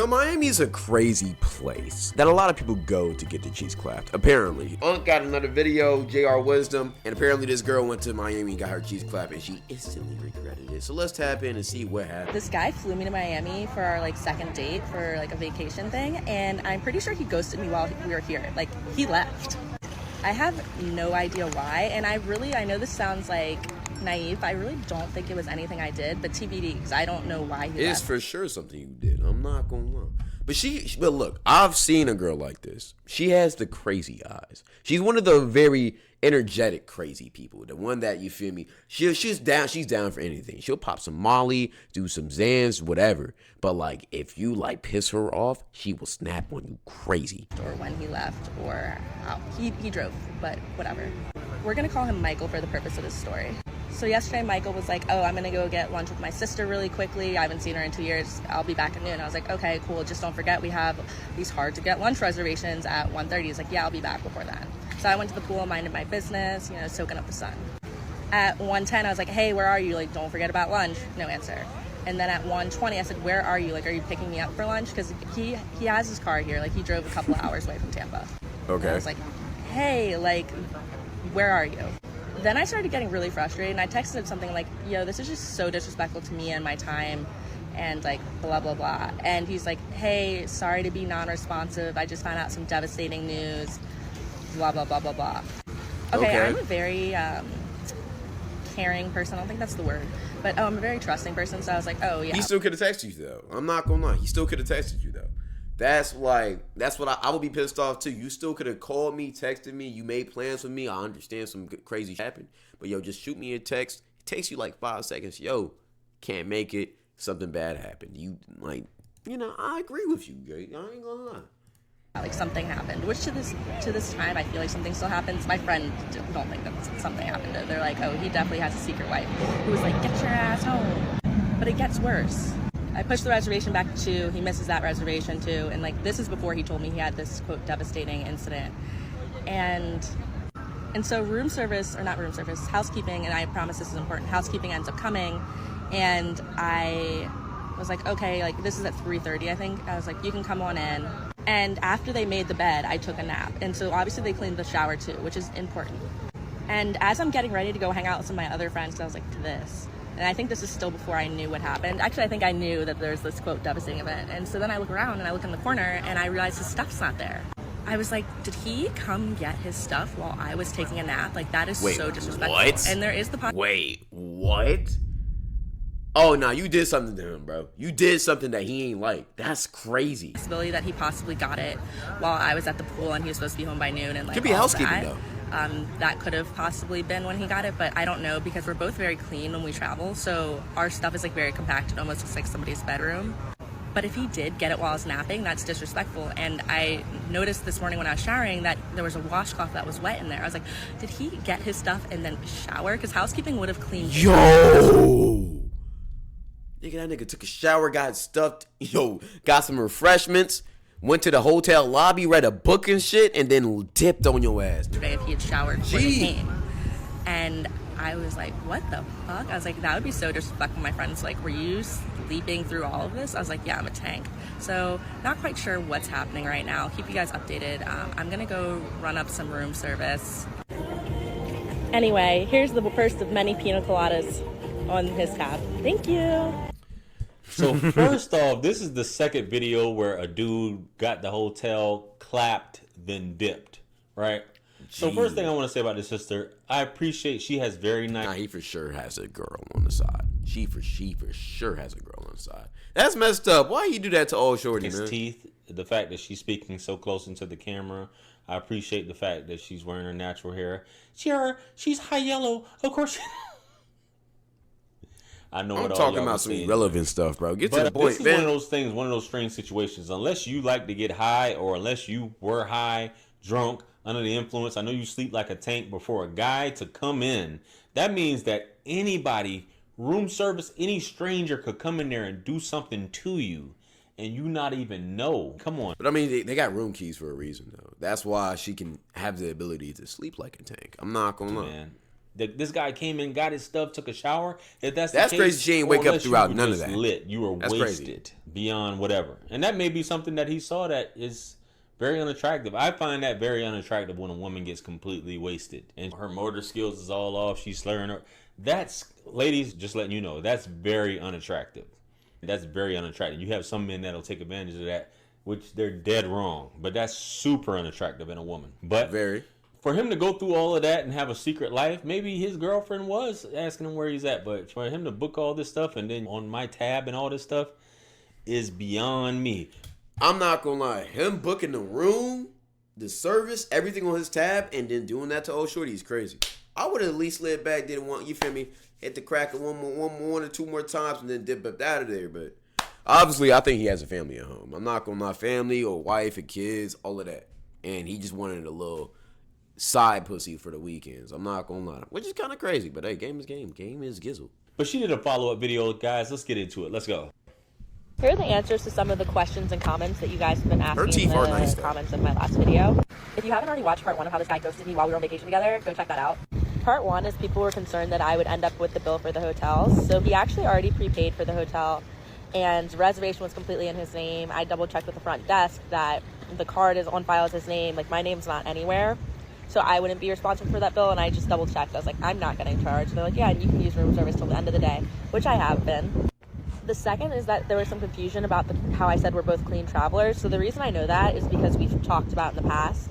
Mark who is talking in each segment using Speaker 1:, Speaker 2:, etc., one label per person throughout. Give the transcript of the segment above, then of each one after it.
Speaker 1: know, Miami's a crazy place that a lot of people go to get their cheeks clapped. Apparently, Unc got another video, JR Wisdom, and apparently this girl went to Miami and got her cheeks clapped, and she instantly regretted it. So let's tap in and see what happened.
Speaker 2: This guy flew me to Miami for our second date for a vacation thing, and I'm pretty sure he ghosted me while we were here. He left. I have no idea why, and I know this sounds naive. I really don't think it was anything I did, but TBD, because I don't know why he left.
Speaker 1: It's for sure something you did. I'm not gonna lie. But look, I've seen a girl like this. She has the crazy eyes. She's one of the very energetic, crazy people. The one that, you feel me, she's down for anything. She'll pop some Molly, do some Xans, whatever. But if you piss her off, she will snap on you crazy.
Speaker 2: Or when he left, or how he drove, but whatever. We're gonna call him Michael for the purpose of this story. So yesterday, Michael was like, oh, I'm gonna go get lunch with my sister really quickly. I haven't seen her in 2 years. I'll be back at noon. I was like, okay, cool. Just don't forget we have these hard to get lunch reservations at 1:30. He's like, yeah, I'll be back before then. So I went to the pool, minded my business, soaking up the sun. At 1:10, I was like, hey, where are you? Don't forget about lunch. No answer. And then at 1:20, I said, where are you? Are you picking me up for lunch? Because he has his car here. He drove a couple of hours away from Tampa.
Speaker 1: Okay.
Speaker 2: And I was like, hey, where are you? Then I started getting really frustrated, and I texted him something like, yo, this is just so disrespectful to me and my time, and blah, blah, blah. And he's like, hey, sorry to be non-responsive. I just found out some devastating news, blah, blah, blah, blah, blah. Okay. I'm a very caring person. I don't think that's the word. But I'm a very trusting person, so I was like, oh, yeah.
Speaker 1: He still could have texted you, though. I'm not going to lie. He still could have texted you, though. That's what I would be pissed off too. You still could have called me, texted me. You made plans with me. I understand some crazy happened, but yo, just shoot me a text. It takes you 5 seconds. Yo, can't make it. Something bad happened. You I agree with you, Jay. I ain't gonna lie.
Speaker 2: Something happened, which to this time I feel like something still happens. My friend don't think that something happened. They're like, oh, he definitely has a secret wife who was like, get your ass home. But it gets worse. I pushed the reservation back to 2. He misses that reservation too. And this is before he told me he had this, quote, devastating incident. And so housekeeping, and I promise this is important, housekeeping ends up coming. And I was like, okay, this is at 3:30, I think. I was like, you can come on in. And after they made the bed, I took a nap. And so obviously they cleaned the shower too, which is important. And as I'm getting ready to go hang out with some of my other friends, because I was like, to this. And I think this is still before I knew what happened. Actually, I think I knew that there's this, quote, devastating event. And so then I look around and I look in the corner and I realize his stuff's not there. I was like, did he come get his stuff while I was taking a nap? That is so disrespectful.
Speaker 1: What?
Speaker 2: And there is the
Speaker 1: Wait, what? Oh, no, you did something to him, bro. You did something that he ain't like. That's crazy.
Speaker 2: Possibility that he possibly got it while I was at the pool and he was supposed to be home by noon. And
Speaker 1: could be housekeeping, though.
Speaker 2: That could have possibly been when he got it, but I don't know because we're both very clean when we travel, so our stuff is very compacted, almost looks like somebody's bedroom. But if he did get it while I was napping, that's disrespectful. And I noticed this morning when I was showering that there was a washcloth that was wet in there. I was like, did he get his stuff and then shower? Because housekeeping would have cleaned it.
Speaker 1: Yo! Nigga, that nigga took a shower, got stuffed, got some refreshments, went to the hotel lobby, read a book and shit, and then dipped on your ass.
Speaker 2: If he had showered before he came. And I was like, what the fuck? I was like, that would be so disrespectful. My friends were you sleeping through all of this? I was like, yeah, I'm a tank. So not quite sure what's happening right now. Keep you guys updated. I'm gonna go run up some room service. Anyway, here's the first of many pina coladas on his tab. Thank you.
Speaker 3: So first off, this is the second video where a dude got the hotel, clapped, then dipped, right? Jeez. So first thing I want to say about this sister, I appreciate she has very nice...
Speaker 1: Nah, he for sure has a girl on the side. She for sure has a girl on the side. That's messed up. Why you do that to old shorty, man?
Speaker 3: His teeth, the fact that she's speaking so close into the camera. I appreciate the fact that she's wearing her natural hair. She's high yellow. Of course. I know
Speaker 1: I'm
Speaker 3: what all
Speaker 1: talking
Speaker 3: y'all
Speaker 1: about some
Speaker 3: saying.
Speaker 1: irrelevant stuff, bro. Get to the point,
Speaker 3: This is one of those things, one of those strange situations. Unless you like to get high, or unless you were high, drunk, under the influence. I know you sleep like a tank. Before a guy to come in, that means that anybody, room service, any stranger could come in there and do something to you, and you not even know. Come on.
Speaker 1: But I mean, they got room keys for a reason, though. That's why she can have the ability to sleep like a tank. I'm not gonna lie.
Speaker 3: Man, this guy came in, got his stuff, took a shower. If that's
Speaker 1: That's
Speaker 3: the
Speaker 1: crazy.
Speaker 3: case,
Speaker 1: She ain't
Speaker 3: or
Speaker 1: wake up
Speaker 3: unless you
Speaker 1: throughout
Speaker 3: were
Speaker 1: none of
Speaker 3: just
Speaker 1: that.
Speaker 3: Lit, you were
Speaker 1: That's
Speaker 3: wasted
Speaker 1: crazy.
Speaker 3: beyond whatever, and that may be something that he saw that is very unattractive. I find that very unattractive when a woman gets completely wasted and her motor skills is all off. She's slurring her. That's, ladies, just letting you know, that's very unattractive. That's very unattractive. You have some men that'll take advantage of that, which they're dead wrong. But that's super unattractive in a woman. But
Speaker 1: Very.
Speaker 3: for him to go through all of that and have a secret life, maybe his girlfriend was asking him where he's at. But for him to book all this stuff and then on my tab and all this stuff is beyond me.
Speaker 1: I'm not gonna lie. Him booking the room, the service, everything on his tab, and then doing that to old shorty is crazy. I would have at least slid back, didn't want, you feel me, hit the cracker one or two more times and then dip up out of there. But obviously, I think he has a family at home. I'm not gonna lie, family or wife and kids, all of that. And he just wanted a little side pussy for the weekends. I'm not gonna lie, which is kind of crazy. But hey, game is game. Game is gizzle.
Speaker 3: But she did a follow-up video, guys. Let's get into it. Let's go.
Speaker 2: Here are the answers to some of the questions and comments that you guys have been
Speaker 1: Her
Speaker 2: asking
Speaker 1: teeth
Speaker 2: in
Speaker 1: are
Speaker 2: the
Speaker 1: nice, though.
Speaker 2: comments of my last video. If you haven't already watched part 1 of how this guy ghosted me while we were on vacation together, go check that out. Part 1 is people were concerned that I would end up with the bill for the hotels. So he actually already prepaid for the hotel and the reservation was completely in his name. I double checked with the front desk that the card is on file as his name. Like, my name's not anywhere. So I wouldn't be responsible for that bill, and I just double checked. I was like, I'm not getting charged. They're like, yeah, and you can use room service till the end of the day, which I have been. The second is that there was some confusion about how I said we're both clean travelers. So the reason I know that is because we've talked about in the past.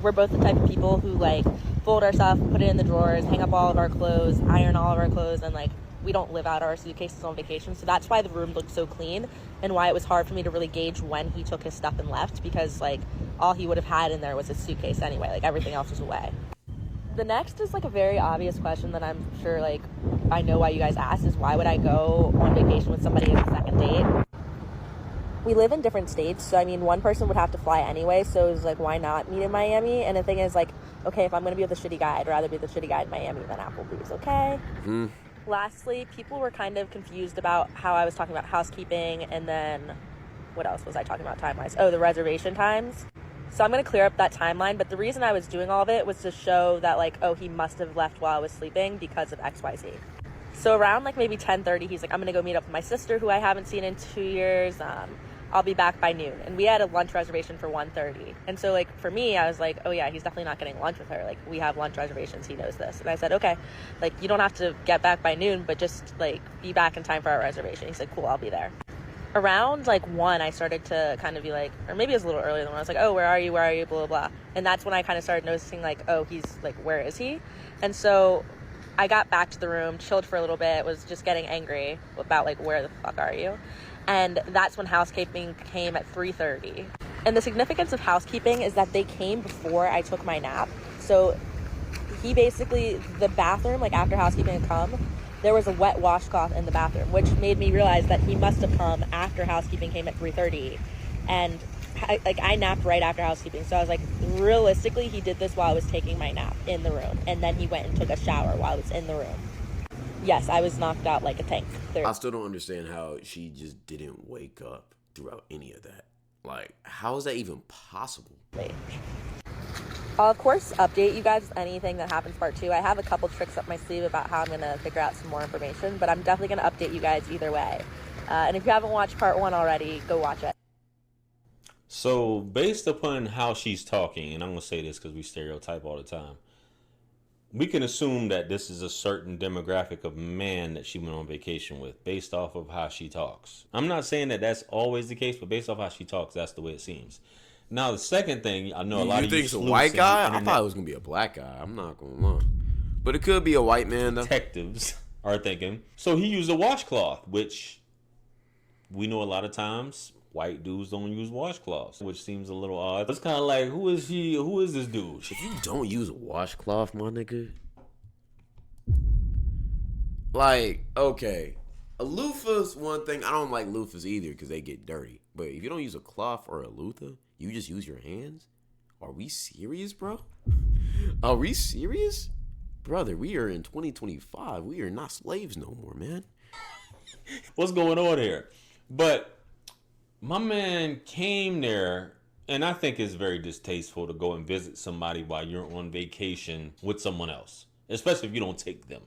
Speaker 2: We're both the type of people who, like, fold our stuff, put it in the drawers, hang up all of our clothes, iron all of our clothes, and, like, we don't live out our suitcases on vacation. So that's why the room looked so clean and why it was hard for me to really gauge when he took his stuff and left, because, like, all he would have had in there was his suitcase anyway. Like, everything else was away. The next is, like, a very obvious question that I'm sure, like, I know why you guys asked, is why would I go on vacation with somebody as a second date? We live in different states, so I mean, one person would have to fly anyway, so it was like, why not meet in Miami? And the thing is, like, okay, if I'm gonna be with a shitty guy, I'd rather be with a shitty guy in Miami than Applebee's, okay?
Speaker 1: Mm-hmm.
Speaker 2: Lastly, people were kind of confused about how I was talking about housekeeping, and then what else was I talking about time-wise? Oh, the reservation times. So I'm going to clear up that timeline, but the reason I was doing all of it was to show that, like, oh, he must have left while I was sleeping because of XYZ. So around, like, maybe 10:30, he's like, I'm going to go meet up with my sister, who I haven't seen in 2 years. I'll be back by noon. And we had a lunch reservation for 1:30. And so, like, for me, I was like, oh, yeah, he's definitely not getting lunch with her. Like, we have lunch reservations. He knows this. And I said, okay, like, you don't have to get back by noon, but just, like, be back in time for our reservation. He said, cool, I'll be there. Around, like, 1, I started to kind of be like, or maybe it was a little earlier than 1. I was like, oh, where are you, blah, blah, blah. And that's when I kind of started noticing, like, oh, he's, like, where is he? And so I got back to the room, chilled for a little bit, was just getting angry about, like, where the fuck are you? And that's when housekeeping came at 3:30. And the significance of housekeeping is that they came before I took my nap. So he basically, the bathroom, like, after housekeeping had come, there was a wet washcloth in the bathroom, which made me realize that he must have come after housekeeping came at 3:30. And I napped right after housekeeping. So I was like, realistically, he did this while I was taking my nap in the room. And then he went and took a shower while I was in the room. Yes, I was knocked out like a tank.
Speaker 1: I still don't understand how she just didn't wake up throughout any of that. Like, how is that even possible?
Speaker 2: I'll, of course, update you guys with anything that happens part 2. I have a couple tricks up my sleeve about how I'm going to figure out some more information, but I'm definitely going to update you guys either way. And if you haven't watched part 1 already, go watch it.
Speaker 3: So, based upon how she's talking, and I'm going to say this because we stereotype all the time, we can assume that this is a certain demographic of man that she went on vacation with based off of how she talks. I'm not saying that that's always the case, but based off how she talks, that's the way it seems. Now, the second thing, I know a lot of you
Speaker 1: think it's a white guy? I thought it was going to be a black guy. I'm not going to lie. But it could be a white man, though.
Speaker 3: Detectives are thinking. So he used a washcloth, which we know a lot of times white dudes don't use washcloths, which seems a little odd. It's kind of like, who is he? Who is this dude?
Speaker 1: If you don't use a washcloth, my nigga, like, okay, a loofah's one thing. I don't like loofahs either because they get dirty. But if you don't use a cloth or a loofah, you just use your hands? Are we serious, bro? Are we serious? Brother, we are in 2025. We are not slaves no more, man.
Speaker 3: What's going on here? But my man came there, and I think it's very distasteful to go and visit somebody while you're on vacation with someone else. especially if you don't take them.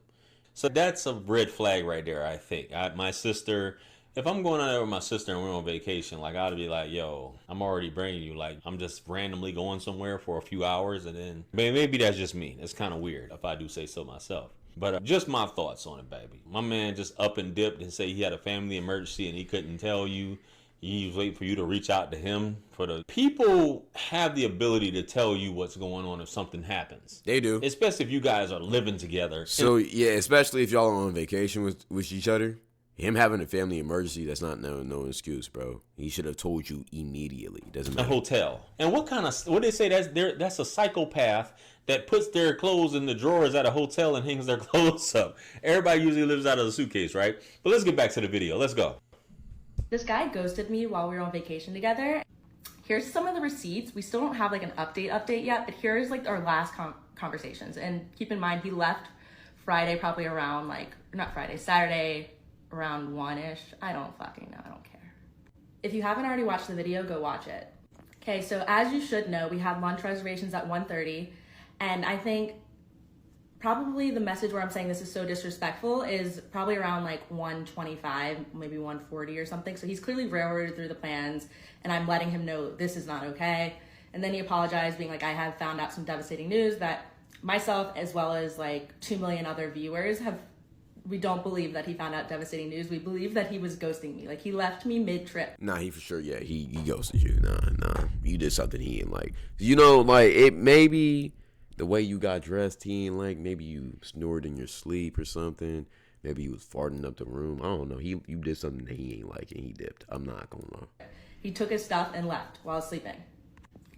Speaker 3: So that's a red flag right there, I think. My sister, if I'm going out there with my sister and we're on vacation, like I'd be like, yo, I'm already bringing you. Like I'm just randomly going somewhere for a few hours and then maybe that's just me. It's kind of weird if I do say so myself. But just my thoughts on it, baby. My man just up and dipped and say he had a family emergency and he couldn't tell you. He was waiting for you to reach out to him. For the people have the ability to tell you what's going on if something happens.
Speaker 1: They do.
Speaker 3: Especially if you guys are living together.
Speaker 1: So, yeah, especially if y'all are on vacation with each other. Him having a family emergency, that's not no excuse, bro. He should have told you immediately. Doesn't
Speaker 3: A
Speaker 1: matter.
Speaker 3: hotel. And what they say, that's a psychopath that puts their clothes in the drawers at a hotel and hangs their clothes up. Everybody usually lives out of a suitcase, right? But let's get back to the video. Let's go.
Speaker 2: This guy ghosted me while we were on vacation together. Here's some of the receipts. We still don't have like an update yet, but here's like our last conversations. And keep in mind, he left Friday, probably around Saturday around 1-ish. I don't fucking know, I don't care. If you haven't already watched the video, go watch it. Okay, so as you should know, we had lunch reservations at 1:30, and I think probably the message where I'm saying this is so disrespectful is probably around like 1:25, maybe 1:40 or something. So he's clearly railroaded through the plans, and I'm letting him know this is not okay. And then he apologized, being like, I have found out some devastating news that myself, as well as like 2 million other viewers, we don't believe that he found out devastating news. We believe that he was ghosting me. Like, he left me mid-trip.
Speaker 1: Nah, he for sure, yeah, he ghosted you. Nah. You did something he didn't like. You know, like, it maybe the way you got dressed, he ain't like. Maybe you snored in your sleep or something. Maybe you was farting up the room. I don't know. You did something that he ain't like and he dipped. I'm not gonna lie.
Speaker 2: He took his stuff and left while sleeping.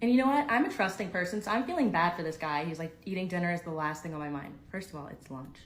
Speaker 2: And you know what? I'm a trusting person, so I'm feeling bad for this guy. He's like, eating dinner is the last thing on my mind. First of all, it's lunch.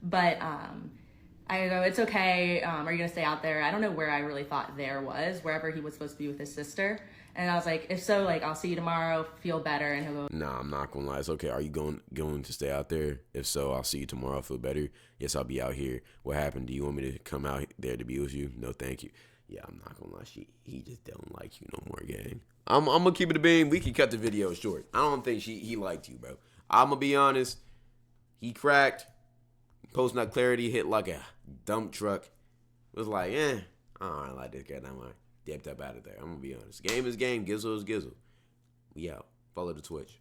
Speaker 2: But I go, it's okay. Are you going to stay out there? I don't know where I really thought there was, wherever he was supposed to be with his sister. And I was like, if so, like, I'll see you tomorrow, feel better. And he'll go,
Speaker 1: Nah, I'm not gonna lie. It's okay. Are you going to stay out there? If so, I'll see you tomorrow. Feel better? Yes, I'll be out here. What happened? Do you want me to come out there to be with you? No, thank you. Yeah, I'm not gonna lie. He just don't like you no more, gang. I'm gonna keep it a beam. We can cut the video short. I don't think he liked you, bro. I'm gonna be honest. He cracked. Post nut clarity hit like a dump truck. It was like, I don't like this guy that much. Dipped up out of there. I'm gonna be honest. Game is game. Gizzle is gizzle. We out. Follow the Twitch.